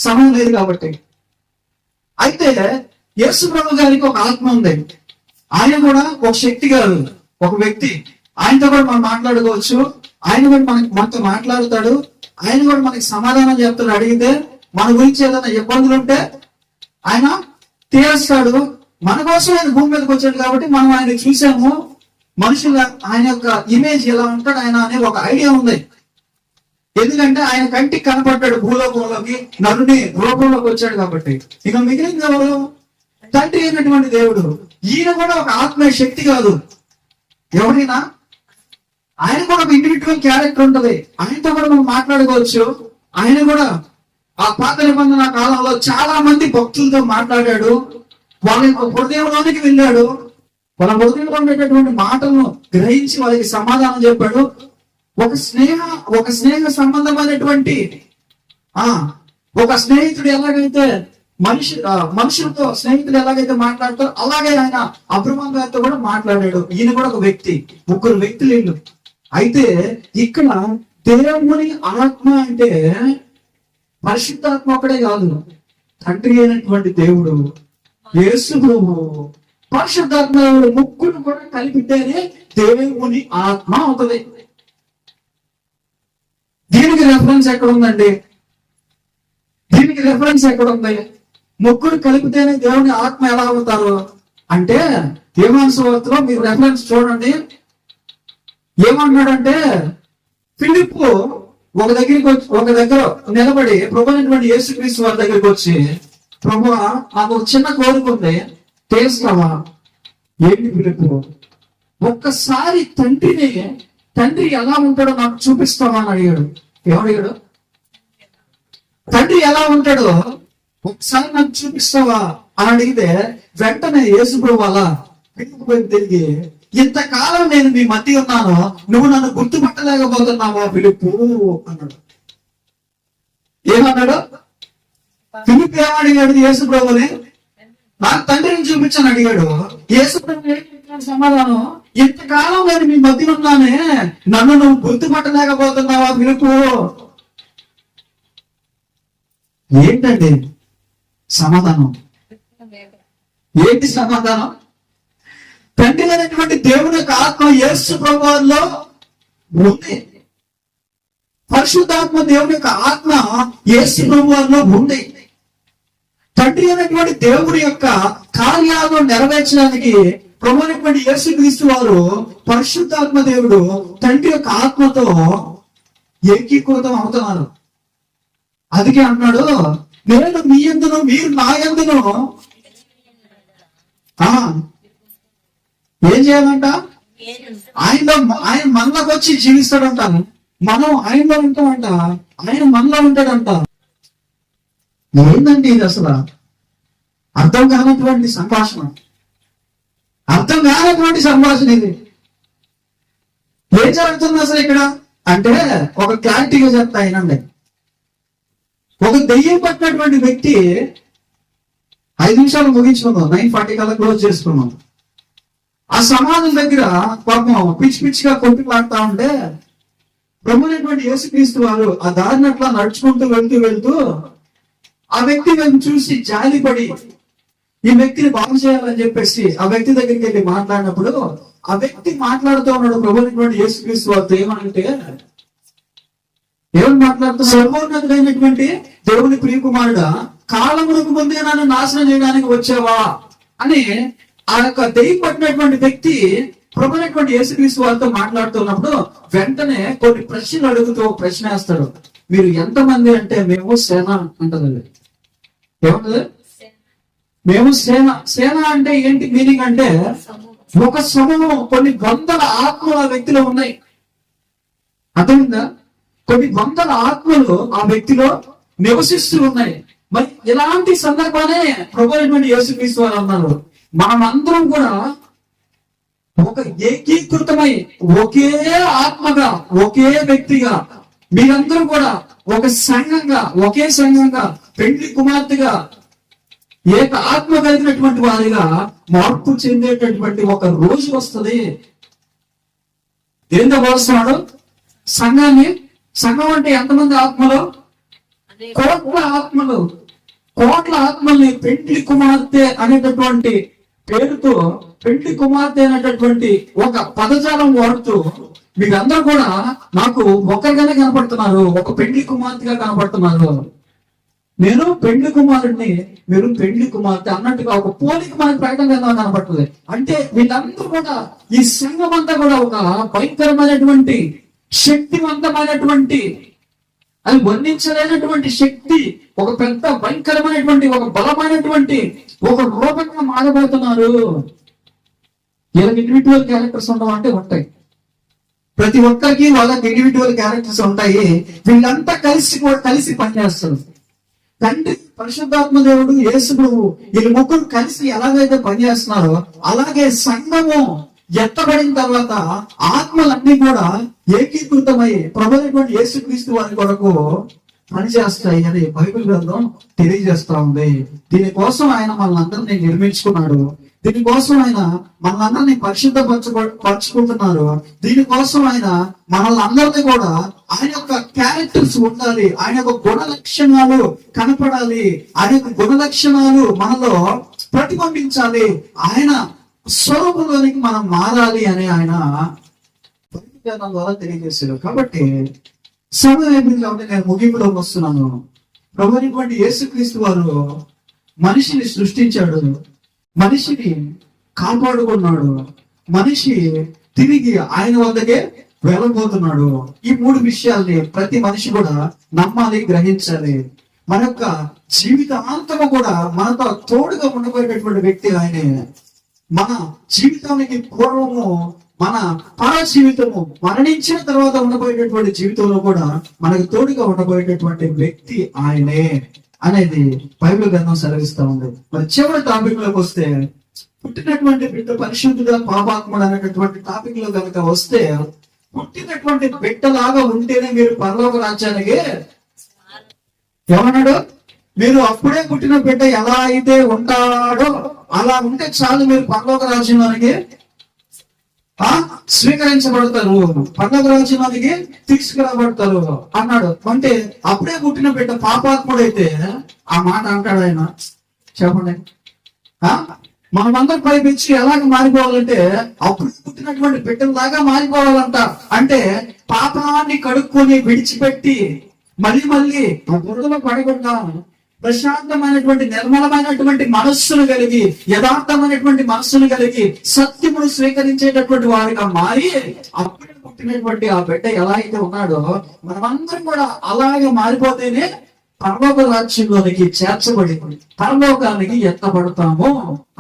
సమయం లేదు కాబట్టి. అయితే యేసు ప్రభు గారికి ఒక ఆత్మ ఉంది. ఆయన కూడా ఒక శక్తి కాదు, ఒక వ్యక్తి. ఆయనతో కూడా మనం మాట్లాడుకోవచ్చు. ఆయన కూడా మనతో మాట్లాడతాడు. ఆయన కూడా మనకి సమాధానం చెప్తాడు. అడిగితే మన గురించి ఏదైనా ఇబ్బందులు ఉంటే ఆయన తీరుస్తాడు. మన కోసం ఆయన భూమి మీదకి వచ్చాడు కాబట్టి మనం ఆయన చూసాము. మనుషుల ఆయన యొక్క ఇమేజ్ ఎలా ఉంటాడు ఆయన అనే ఒక ఐడియా ఉంది. ఎందుకంటే ఆయన కంటికి కనపడ్డాడు, భూలోకంలోకి నరుని రూపంలోకి వచ్చాడు కాబట్టి. ఇక మిగిలిన ఎవరు? తండ్రి అయినటువంటి దేవుడు. ఈయన కూడా ఒక ఆత్మీయ శక్తి కాదు. ఎవరైనా ఆయన కూడా ఒక ఇండివిజువల్ క్యారెక్టర్ ఉంటది. ఆయనతో కూడా మనం మాట్లాడుకోవచ్చు. ఆయన కూడా ఆ పాత నిబంధన కాలంలో చాలా మంది భక్తులతో మాట్లాడాడు. వాళ్ళ యొక్క హృదయంలోనికి వెళ్ళాడు. వాళ్ళ హృదయంలో ఉండేటటువంటి మాటలను గ్రహించి వాళ్ళకి సమాధానం చెప్పాడు. ఒక స్నేహ సంబంధమైనటువంటి ఒక స్నేహితుడు ఎలాగైతే మనుషులతో స్నేహితుడు ఎలాగైతే మాట్లాడతారో అలాగే ఆయన అబ్రహాం గారితో కూడా మాట్లాడాడు. ఈయన కూడా ఒక వ్యక్తి, ముగ్గురు వ్యక్తులు వీళ్ళు. అయితే ఇక్కడ దేవుని ఆత్మ అంటే పరిశుద్ధాత్మ ఒకడే కాదు, తండ్రి అయినటువంటి దేవుడు, యేసు ప్రభువు, పరిశుద్ధాత్మ దేవుడు, ముగ్గురు కూడా కలిపితేనే దేవుని ఆత్మ అవుతుంది. దీనికి రెఫరెన్స్ ఎక్కడ ఉందండి? దీనికి రెఫరెన్స్ ఎక్కడ ఉంది? ముగ్గురు కలిపితేనే దేవుని ఆత్మ ఎలా అవుతారు అంటే యోహాను సువార్తలో మీరు రెఫరెన్స్ చూడండి. ఏమన్నాడంటే ఫిలిప్పు ఒక దగ్గర నిలబడి ప్రభు అయినటువంటి యేసుక్రీస్తు వారి దగ్గరికి వచ్చి, ప్రభు నాకు ఒక చిన్న కోరిక ఉంది, తెలుస్తావా? ఏంటి ఫిలిప్పు? ఒక్కసారి తండ్రి ఎలా ఉంటాడో నాకు చూపిస్తావా అని అడిగాడు. ఏమడిగాడు? తండ్రి ఎలా ఉంటాడో ఒకసారి నాకు చూపిస్తావా అని అడిగితే వెంటనే యేసు ప్రభు అలా తిరిగి, ఇంతకాలం నేను మీ మధ్య ఉన్నాను, నువ్వు నన్ను గుర్తుపట్టలేకపోతున్నావా ఫిలిప్పు అన్నాడు. ఏమన్నాడు? ఫిలిప్ ఏమడిగాడు యేసు ప్రభుని? నాకు తండ్రిని చూపించని అడిగాడు. యేసు ప్రభు సమాధానం, ఇంతకాలం నేను మీ మధ్య ఉన్నానే, నన్ను నువ్వు గుర్తుపట్టలేకపోతున్నావా ఫిలిప్పు? ఏంటండి సమాధానం? ఏంటి సమాధానం? తండ్రి అయినటువంటి దేవుని యొక్క ఆత్మ యేసు ప్రభువులో ఉంది. పరిశుద్ధాత్మ దేవుని యొక్క ఆత్మ యేసు ప్రభువులో ఉంది. తండ్రి అయినటువంటి దేవుడి యొక్క కార్యాలను నెరవేర్చడానికి ప్రభు అయినటువంటి యేసుక్రీస్తు వారు, పరిశుద్ధాత్మ దేవుడు తండ్రి యొక్క ఆత్మతో ఏకీకృతం అవుతున్నారు. అందుకే అన్నాడు, నేను మీ యందును మీరు నా యందును ఏం చేయాలంట? ఆయన మనలోకి వచ్చి జీవిస్తాడంట. మనం ఆయనలో ఉంటామంట, ఆయన మనలో ఉంటాడంట. ఏందండి ఇది? అసలు అర్థం కానటువంటి సంభాషణ, అర్థం కానటువంటి సంభాషణ ఇది. ఏం జరుగుతుంది అసలు ఇక్కడ అంటే ఒక క్లారిటీగా చెప్తా అయినండి. ఒక దెయ్యం పట్టినటువంటి వ్యక్తి 5 నిమిషాలు ముగించుకున్నాం, 9:40 కల్లా క్లోజ్ చేసుకున్నాం. ఆ సమాధుల దగ్గర పాపం పిచ్చి పిచ్చిగా కొట్టులాడుతా ఉంటే ప్రభువైనటువంటి యేసుక్రీస్తు వారు ఆ దారిని అట్లా నడుచుకుంటూ వెళ్తూ ఆ వ్యక్తి మేము చూసి జాలిపడి ఈ వ్యక్తిని బాగు చేయాలని చెప్పేసి ఆ వ్యక్తి దగ్గరికి వెళ్ళి మాట్లాడినప్పుడు ఆ వ్యక్తి మాట్లాడుతూ ఉన్నాడు ప్రభువైనటువంటి యేసుక్రీస్తు వారితో ఏమనంటే, ఏమని మాట్లాడుతూ, సర్వోన్నతుడైనటువంటి దేవుని ప్రియకుమారుడా, కాలమునకు ముందే నన్ను నాశనం చేయడానికి వచ్చావా అని ఆ యొక్క దెయ్యం పట్టినటువంటి వ్యక్తి ప్రభువైనటువంటి యేసుక్రీస్తు వారితో మాట్లాడుతున్నప్పుడు వెంటనే కొన్ని ప్రశ్నలు అడుగుతూ ప్రశ్న వేస్తాడు. మీరు ఎంతమంది అంటే, మేము సేన అంటదండి. ఏమంటది? మేము సేన. సేన అంటే ఏంటి మీనింగ్ అంటే, ఒక సమూహం, కొన్ని వందల ఆత్మలు ఆ వ్యక్తిలో ఉన్నాయి. అర్థమైందా? కొన్ని వందల ఆత్మలు ఆ వ్యక్తిలో నివసిస్తూ ఉన్నాయి. మరి ఇలాంటి సందర్భాలే ప్రభువైనటువంటి యేసుక్రీస్తు వారు అన్నారు, మనమందరం కూడా ఒక ఏకీకృతమై ఒకే ఆత్మగా ఒకే వ్యక్తిగా మీరందరూ కూడా ఒక సంఘంగా ఒకే సంఘంగా పెండ్లి కుమార్తెగా ఏక ఆత్మ కలిగినటువంటి వారిగా మార్పు చెందేటటువంటి ఒక రోజు వస్తుంది. ఏందో పోలుస్తున్నాడు సంఘాన్ని. సంఘం అంటే ఎంతమంది ఆత్మలు? కోట్ల ఆత్మలు. కోట్ల ఆత్మల్ని పెండ్లి కుమార్తె అనేటటువంటి పేరుతో పెండ్లి కుమార్తె అనేటటువంటి ఒక పదజాలం వాడుతూ మీరందరూ కూడా నాకు ఒకరిగానే కనపడుతున్నారు, ఒక పెండ్లి కుమార్తెగా కనపడుతున్నారు. నేను పెండ్లి కుమారుడిని, మీరు పెండ్లి కుమార్తె అన్నట్టుగా ఒక పోలిక మనకి ప్రకటన కనపడుతుంది. అంటే వీళ్ళందరూ కూడా ఈ సంఘం అంతా కూడా ఒక భయంకరమైనటువంటి శక్తివంతమైనటువంటి, అది వర్ణించలేనటువంటి శక్తి, ఒక పెద్ద భయంకరమైనటువంటి ఒక బలమైనటువంటి ఒక రూపంగా మారబోతున్నారు. వీళ్ళకి ఇండివిజువల్ క్యారెక్టర్స్ ఉండవంటే ఉంటాయి. ప్రతి ఒక్కరికి వాళ్ళకి ఇండివిజువల్ క్యారెక్టర్స్ ఉంటాయి. వీళ్ళంతా కలిసి పనిచేస్తారు. తండ్రి, పరిశుద్ధాత్మ దేవుడు, యేసు ప్రభువు, వీళ్ళు ముగ్గురు కలిసి ఎలాగైతే పనిచేస్తున్నారో అలాగే సంఘము ఎత్తబడిన తర్వాత ఆత్మలన్నీ కూడా ఏకీకృతమై ప్రభువైనటువంటి యేసుక్రీస్తు వారి కొరకు పనిచేస్తాయి అని బైబిల్ గ్రంథం తెలియజేస్తా ఉంది. దీనికోసం ఆయన మనల్ని నిర్మించుకున్నాడు. దీనికోసం ఆయన మనల్ని పరిశుద్ధపరచుకుంటున్నారు. దీనికోసం ఆయన మనల్ని అందరినీ కూడా ఆయన యొక్క క్యారెక్టర్స్ ఉండాలి, ఆయన యొక్క గుణ లక్షణాలు కనపడాలి, ఆయన యొక్క గుణ లక్షణాలు మనలో ప్రతిబింబించాలి, ఆయన స్వరూపంలోనికి మనం మారాలి అని ఆయన పరిజ్ఞానం ద్వారా తెలియజేశారు. కాబట్టి సమయం కాబట్టి నేను ముగింపులోకి వస్తున్నాను. ప్రభువైనటువంటి యేసుక్రీస్తు వారు మనిషిని సృష్టించాడు, మనిషిని కాపాడుకున్నాడు, మనిషి తిరిగి ఆయన వద్దకే వెళ్ళబోతున్నాడు. ఈ మూడు విషయాల్ని ప్రతి మనిషి కూడా నమ్మాలి, గ్రహించాలి. మన యొక్క జీవితాంతము కూడా మనతో తోడుగా ఉండబోయేటటువంటి వ్యక్తి ఆయనే. మన జీవితానికి పూర్వము, మన పర జీవితము, మరణించిన తర్వాత ఉండబోయేటటువంటి జీవితంలో కూడా మనకు తోడుగా ఉండబోయేటటువంటి వ్యక్తి ఆయనే అనేది బైబిల్ గ్రంథం సెలవిస్తా ఉంది. మరి చివరి టాపిక్ లోకి వస్తే, పుట్టినటువంటి బిడ్డ పరిశుద్ధుడా పాపాత్ముడు అనేటటువంటి టాపిక్ లో కనుక వస్తే, పుట్టినటువంటి బిడ్డలాగా ఉంటేనే మీరు పరలోక రాజ్యానికి, ఏమన్నాడు? మీరు అప్పుడే పుట్టిన బిడ్డ ఎలా అయితే ఉంటాడో అలా ఉంటే చాలు, మీరు పరలోక రాజ్యంలోనికి స్వీకరించబడతారు, పరలోక రాజ్యంలోనికి తీసుకురాబడతారు అన్నాడు. అంటే అప్పుడే పుట్టిన బిడ్డ పాపాత్ముడైతే ఆ మాట అంటాడు ఆయన? చెప్పండి. మనమందరం పైపించి ఎలాగ మారిపోవాలంటే అప్పుడు పుట్టినటువంటి బిడ్డలాగా మారిపోవాలంట. అంటే పాపాన్ని కడుక్కొని విడిచిపెట్టి మళ్ళీ ఆ బురదలో పడకుండా ప్రశాంతమైనటువంటి నిర్మలమైనటువంటి మనస్సును కలిగి, యథార్థమైనటువంటి మనస్సును కలిగి సత్యమును స్వీకరించేటటువంటి వారిగా మారి అప్పుడే పుట్టినటువంటి ఆ బిడ్డ ఎలా అయితే ఉన్నాడో మనమందరం కూడా అలాగే మారిపోతేనే పరలోక రాజ్యంలోనికి చేర్చబడి పరలోకానికి ఎత్తబడతాము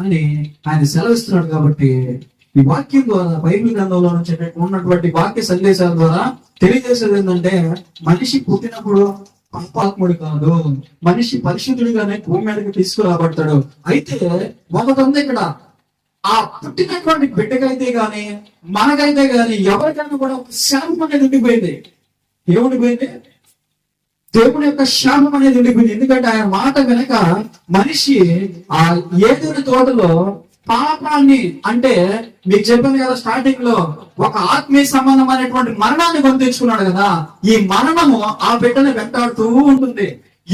అని ఆయన సెలవిస్తున్నాడు. కాబట్టి ఈ వాక్యం ద్వారా, బైబిల్ గ్రంథంలో నుంచి ఉన్నటువంటి వాక్య సందేశాల ద్వారా తెలియజేసేది ఏంటంటే, మనిషి పుట్టినప్పుడు పాపాత్ముడు కాదు, మనిషి పరిశుద్ధుడిగానే భూమి మీదకి తీసుకురాబడతాడు. అయితే మొదటి ఇక్కడ ఆ పుట్టినటువంటి బిడ్డకైతే గాని మనకైతే గాని ఎవరికైనా కూడా ఒక శాపం అనేది ఉండిపోయింది. ఏముండిపోయింది? దేవుని యొక్క శాపం అనేది ఉండిపోయింది. ఎందుకంటే ఆయన మాట వెనక మనిషి ఆ ఏదైనా తోటలో పాపాన్ని అంటే మీకు చెప్పాను కదా స్టార్టింగ్ లో, ఒక ఆత్మీయ సంబంధమైనటువంటి మరణాన్ని కొని తెచ్చుకున్నాడు కదా. ఈ మరణము ఆ బిడ్డని వెంటాడుతూ ఉంటుంది.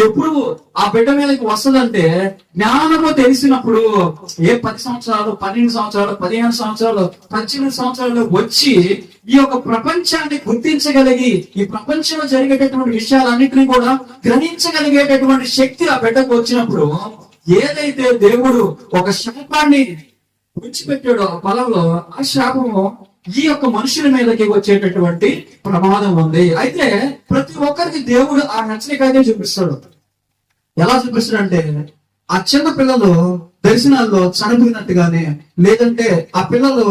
ఎప్పుడు ఆ బిడ్డ మీదకి వస్తుందంటే జ్ఞానము తెలిసినప్పుడు. ఏ 10 సంవత్సరాలు, 12 సంవత్సరాలు, 15 సంవత్సరాలు, 18 సంవత్సరాలు వచ్చి ఈ యొక్క ప్రపంచాన్ని గుర్తించగలిగి ఈ ప్రపంచంలో జరిగేటటువంటి విషయాలన్నింటినీ కూడా గ్రహించగలిగేటటువంటి శక్తి ఆ బిడ్డకు వచ్చినప్పుడు, ఏదైతే దేవుడు ఒక శాపాన్ని విడిచిపెట్టాడో ఆ పొలంలో, ఆ శాపము ఈ యొక్క మనుషుల మీదకి వచ్చేటటువంటి ప్రమాదం ఉంది. అయితే ప్రతి ఒక్కరికి దేవుడు ఆ హెచ్చరిక అయితే చూపిస్తాడు. ఎలా చూపిస్తాడంటే, ఆ చిన్న పిల్లలు దర్శనాల్లో చనిపోయినట్టుగానే, లేదంటే ఆ పిల్లలు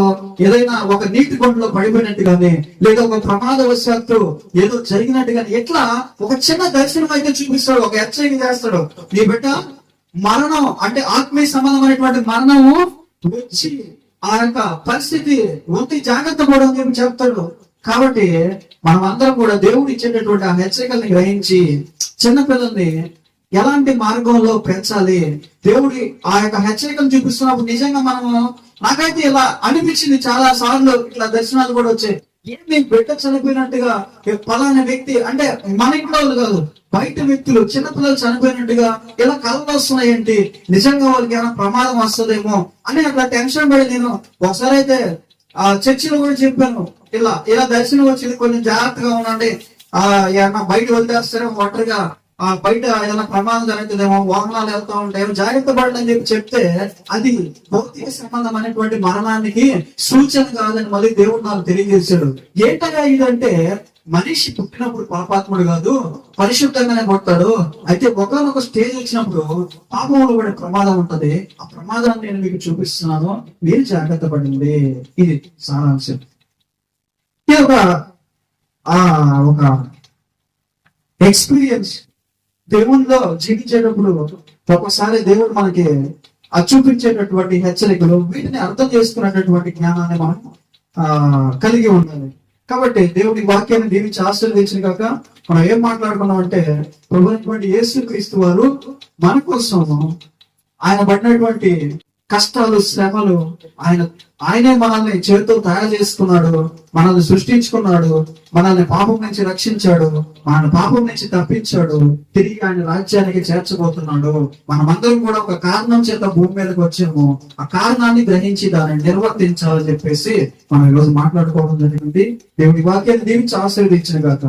ఏదైనా ఒక నీటి గుంటలో పడిపోయినట్టుగానే, లేదా ఒక ప్రమాదవశాత్తు ఏదో జరిగినట్టుగానే, ఎట్లా ఒక చిన్న దర్శనం అయితే చూపిస్తాడు, ఒక హెచ్చరిక చేస్తాడు. నీ బిడ్డ మరణం అంటే ఆత్మీయ సంబంధమైనటువంటి మరణము వచ్చి ఆ యొక్క పరిస్థితి ఉంటే జాగ్రత్త కూడా అని చెప్పి చెప్తాడు. కాబట్టి మనం అందరం కూడా దేవుడు ఇచ్చేటటువంటి ఆ హెచ్చరికల్ని గ్రహించి చిన్నపిల్లల్ని ఎలాంటి మార్గంలో పెంచాలి, దేవుడి ఆ యొక్క హెచ్చరికలు చూపిస్తున్నప్పుడు నిజంగా మనము, నాకైతే ఇలా అనిపించింది చాలా సార్లు, ఇట్లా దర్శనాలు కూడా వచ్చాయి. ఏమి బిడ్డ చనిపోయినట్టుగా పలానా వ్యక్తి అంటే మన ఇంట్లో వాళ్ళు కాదు, బయట వ్యక్తులు చిన్నపిల్లలు చనిపోయినట్టుగా ఇలా కళలు వస్తున్నాయేంటి, నిజంగా వాళ్ళకి ఏమైనా ప్రమాదం వస్తుందేమో అని అట్లా టెన్షన్ పడి నేను ఒకసారి అయితే ఆ చర్చిలో కూడా చెప్పాను, ఇలా ఇలా దర్శనం వచ్చింది, కొంచెం జాగ్రత్తగా ఉండండి, ఏమన్నా బయట వదిలేస్తారేమో ఒంటరిగా, బయట ఏదైనా ప్రమాదం జరుగుతుందేమో, వాహనాలు వెళ్తా ఉంటాయేమో, జాగ్రత్త పడండి అని చెప్పి చెప్తే, అది భౌతిక సంబంధం అనేటువంటి మరణానికి సూచన కాదని మళ్ళీ దేవుడు నాకు తెలియజేశాడు. ఏంటగా ఇదంటే, మనిషి పుట్టినప్పుడు పాపాత్ముడు కాదు, పరిశుద్ధంగానే పుడతాడు. అయితే ఒకనొక స్టేజ్ వచ్చినప్పుడు పాపంలో పడే ప్రమాదం ఉంటది. ఆ ప్రమాదాన్ని నేను మీకు చూపిస్తున్నాను, మీరు జాగ్రత్త పడండి. ఇది సారాంశం. ఇది ఒక ఎక్స్పీరియన్స్. దేవునిలో జీవించేటప్పుడు ఒక్కొక్కసారి దేవుడు మనకి చూపించేటటువంటి హెచ్చరికలు, వీటిని అర్థం చేసుకునేటటువంటి జ్ఞానాన్ని మనం కలిగి ఉండాలి. కాబట్టి దేవుడి వాక్యాన్ని దీవించి ఆశీర్వదించిన కాక మనం ఏం మాట్లాడుకున్నాం అంటే, ప్రభువైనటువంటి యేసుక్రీస్తు వారు మన కోసం ఆయన పడినటువంటి కష్టాలు, శ్రమలు, ఆయనే మనల్ని చేతితో తయారు చేసుకున్నాడు, మనల్ని సృష్టించుకున్నాడు, మనల్ని పాపం నుంచి రక్షించాడు, మన పాపం నుంచి తప్పించాడు, తిరిగి ఆయన రాజ్యానికి చేర్చబోతున్నాడు. మనమందరం కూడా ఒక కారణం చేత భూమి మీదకి వచ్చాము, ఆ కారణాన్ని గ్రహించి దాన్ని నిర్వర్తించాలని చెప్పేసి మనం ఈరోజు మాట్లాడుకోవడం జరిగింది. దేవుడి వాక్యాన్ని దీవించి ఆశీర్వదించిన గాక.